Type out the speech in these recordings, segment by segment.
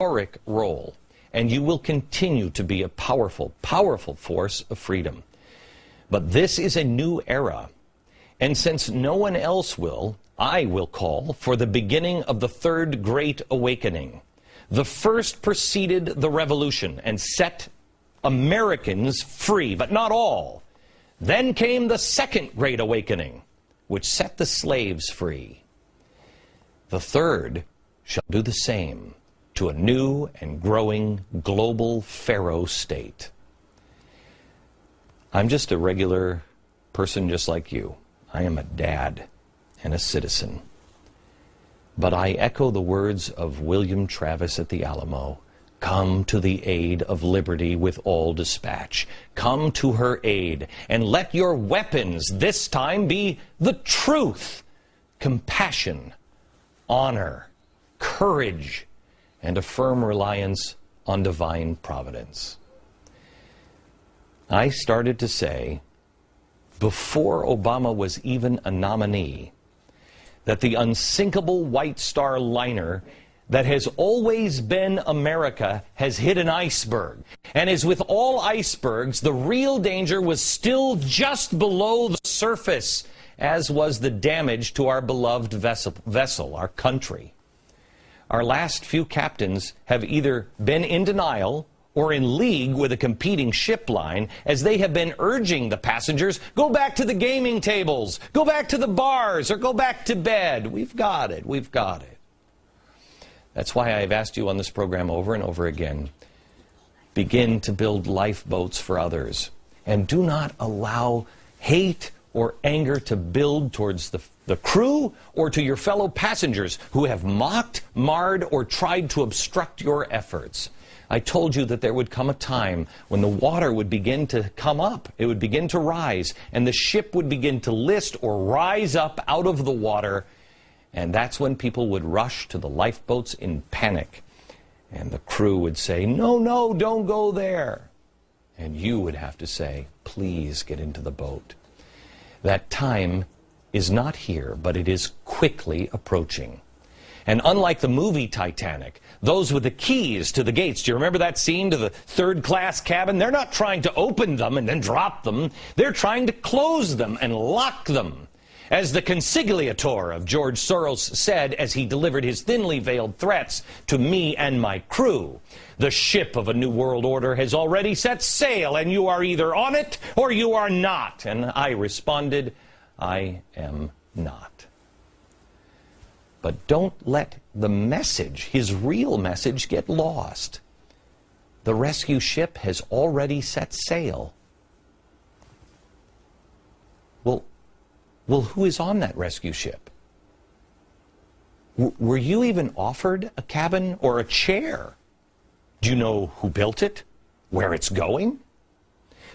historic role, and you will continue to be a powerful, powerful force of freedom. But this is a new era, and since no one else will, I will call for the beginning of the Third Great Awakening. The first preceded the revolution and set Americans free, but not all. Then came the Second Great Awakening, which set the slaves free. The third shall do the same to a new and growing global pharaoh state. I'm just a regular person just like you. I am a dad and a citizen. But I echo the words of William Travis at the Alamo. Come to the aid of liberty with all dispatch. Come to her aid, and let your weapons this time be the truth, compassion, honor, courage, and a firm reliance on divine providence. I started to say, before Obama was even a nominee, that the unsinkable White Star liner that has always been America has hit an iceberg. And as with all icebergs, the real danger was still just below the surface, as was the damage to our beloved vessel, our country. Our last few captains have either been in denial or in league with a competing ship line, as they have been urging the passengers, go back to the gaming tables, go back to the bars, or go back to bed. We've got it, we've got it. That's why I've asked you on this program over and over again, begin to build lifeboats for others, and do not allow hate or anger to build towards the crew or to your fellow passengers who have mocked, marred, or tried to obstruct your efforts. I told you that there would come a time when the water would begin to come up, it would begin to rise, and the ship would begin to list or rise up out of the water, and that's when people would rush to the lifeboats in panic, and the crew would say, no, no, don't go there. And you would have to say, please get into the boat. That time is not here, but it is quickly approaching. And unlike the movie Titanic, those with the keys to the gates, do you remember that scene to the third-class cabin? They're not trying to open them and then drop them. They're trying to close them and lock them. As the consigliator of George Soros said as he delivered his thinly veiled threats to me and my crew, the ship of a new world order has already set sail, and you are either on it or you are not. And I responded, I am not. But don't let the message, his real message, get lost. The rescue ship has already set sail. Well, who is on that rescue ship? Were you even offered a cabin or a chair? Do you know who built it? Where it's going?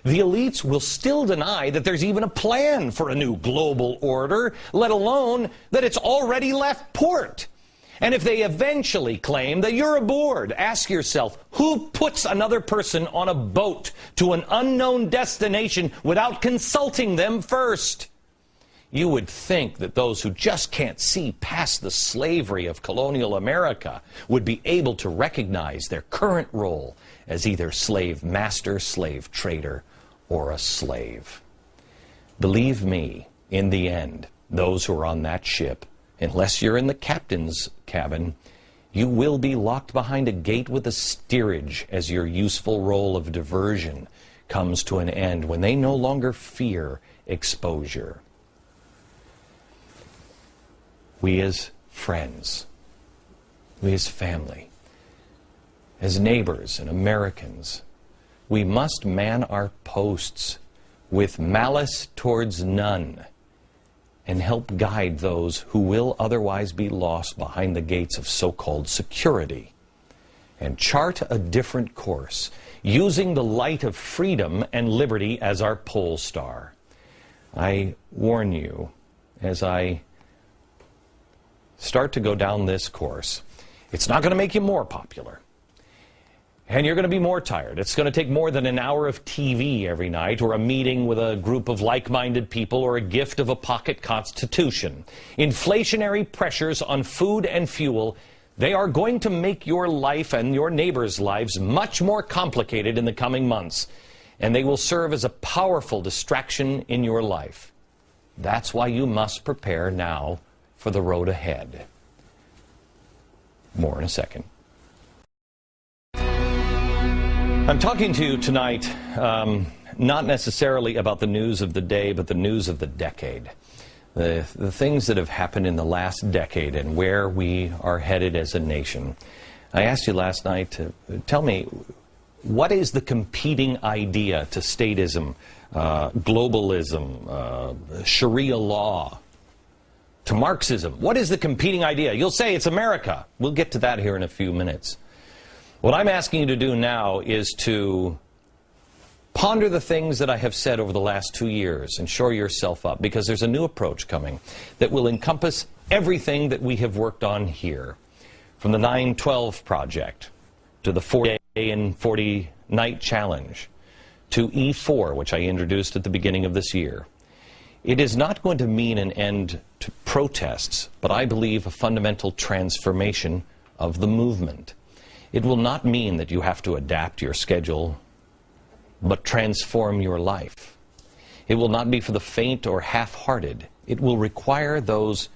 The elites will still deny that there's even a plan for a new global order, let alone that it's already left port. And if they eventually claim that you're aboard, ask yourself, who puts another person on a boat to an unknown destination without consulting them first? You would think that those who just can't see past the slavery of colonial America would be able to recognize their current role as either slave master, slave trader, or a slave. Believe me, in the end, those who are on that ship, unless you're in the captain's cabin, you will be locked behind a gate with a steerage as your useful role of diversion comes to an end when they no longer fear exposure. We as friends, we as family, as neighbors and Americans, we must man our posts with malice towards none and help guide those who will otherwise be lost behind the gates of so-called security, and chart a different course, using the light of freedom and liberty as our pole star. I warn you, as I start to go down this course, it's not going to make you more popular. And you're going to be more tired. It's going to take more than an hour of TV every night, or a meeting with a group of like-minded people, or a gift of a pocket constitution. Inflationary pressures on food and fuel They are going to make your life and your neighbors' lives much more complicated in the coming months, and they will serve as a powerful distraction in your life. That's why you must prepare now for the road ahead. More in a second. I'm talking to you tonight not necessarily about the news of the day, but the news of the decade. The things that have happened in the last decade and where we are headed as a nation. I asked you last night to tell me, what is the competing idea to statism, globalism, Sharia law, to Marxism? What is the competing idea? You'll say it's America. We'll get to that here in a few minutes. What I'm asking you to do now is to ponder the things that I have said over the last 2 years and shore yourself up, because there's a new approach coming that will encompass everything that we have worked on here, from the 9/12 project to the 40-day and 40-night challenge to E4, which I introduced at the beginning of this year. It is not going to mean an end to protests, but I believe a fundamental transformation of the movement. It will not mean that you have to adapt your schedule, but transform your life. It will not be for the faint or half-hearted. It will require those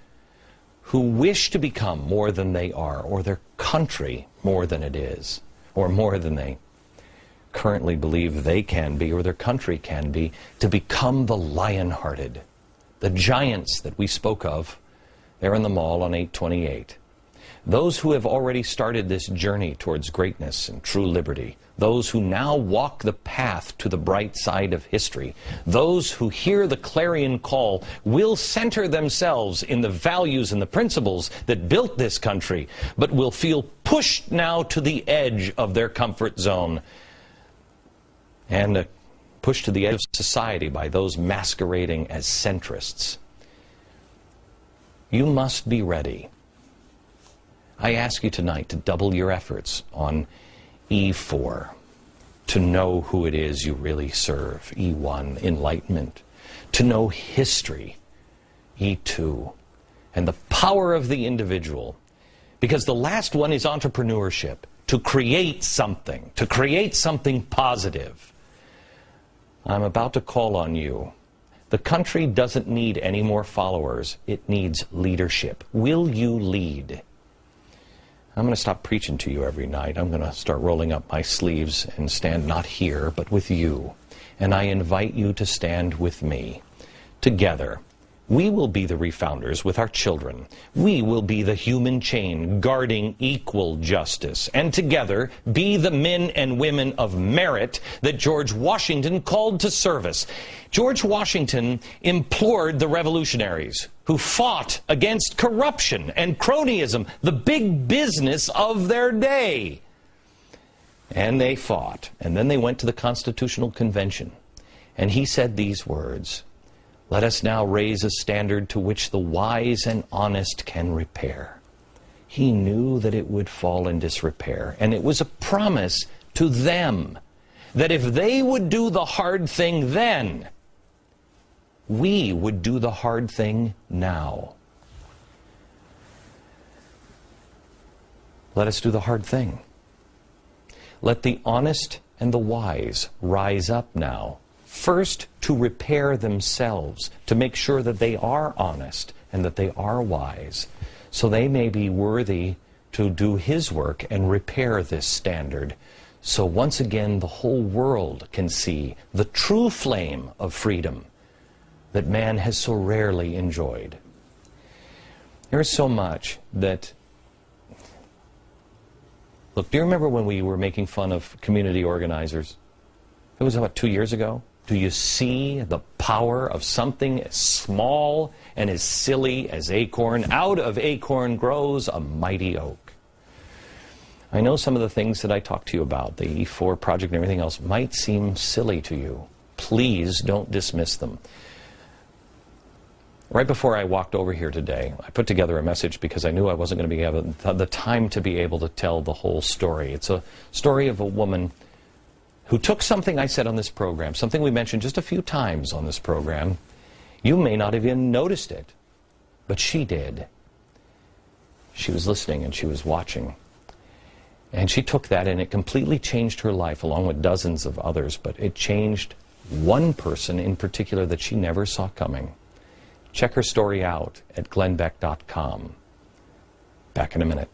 who wish to become more than they are, or their country more than it is, or more than they currently believe they can be or their country can be, to become the lion-hearted, the giants that we spoke of there in the mall on 828. Those who have already started this journey towards greatness and true liberty, those who now walk the path to the bright side of history, those who hear the clarion call will center themselves in the values and the principles that built this country, but will feel pushed now to the edge of their comfort zone and pushed to the edge of society by those masquerading as centrists. You must be ready. I ask you tonight to double your efforts on E4, to know who it is you really serve, E1, enlightenment, to know history, E2, and the power of the individual, because the last one is entrepreneurship, to create something positive. I'm about to call on you. The country doesn't need any more followers. It needs leadership. Will you lead? I'm going to stop preaching to you every night. I'm going to start rolling up my sleeves and stand not here, but with you. And I invite you to stand with me. Together, we will be the refounders with our children. We will be the human chain guarding equal justice. And together, be the men and women of merit that George Washington called to service. George Washington implored the revolutionaries who fought against corruption and cronyism, the big business of their day. And they fought. And then they went to the Constitutional Convention. And he said these words, "Let us now raise a standard to which the wise and honest can repair." He knew that it would fall in disrepair. And it was a promise to them that if they would do the hard thing then, we would do the hard thing now. Let us do the hard thing. Let the honest and the wise rise up now, first to repair themselves, to make sure that they are honest and that they are wise, so they may be worthy to do His work and repair this standard. So once again, the whole world can see the true flame of freedom that man has so rarely enjoyed. There is so much that... Look, do you remember when we were making fun of community organizers? It was about 2 years ago. Do you see the power of something as small and as silly as acorn? Out of acorn grows a mighty oak. I know some of the things that I talked to you about, the E4 project and everything else, might seem silly to you. Please don't dismiss them. Right before I walked over here today, I put together a message because I knew I wasn't going to be able the time to be able to tell the whole story. It's a story of a woman who took something I said on this program, something we mentioned just a few times on this program. You may not have even noticed it, but she did. She was listening and she was watching. And she took that and it completely changed her life, along with dozens of others. But it changed one person in particular that she never saw coming. Check her story out at glennbeck.com. Back in a minute.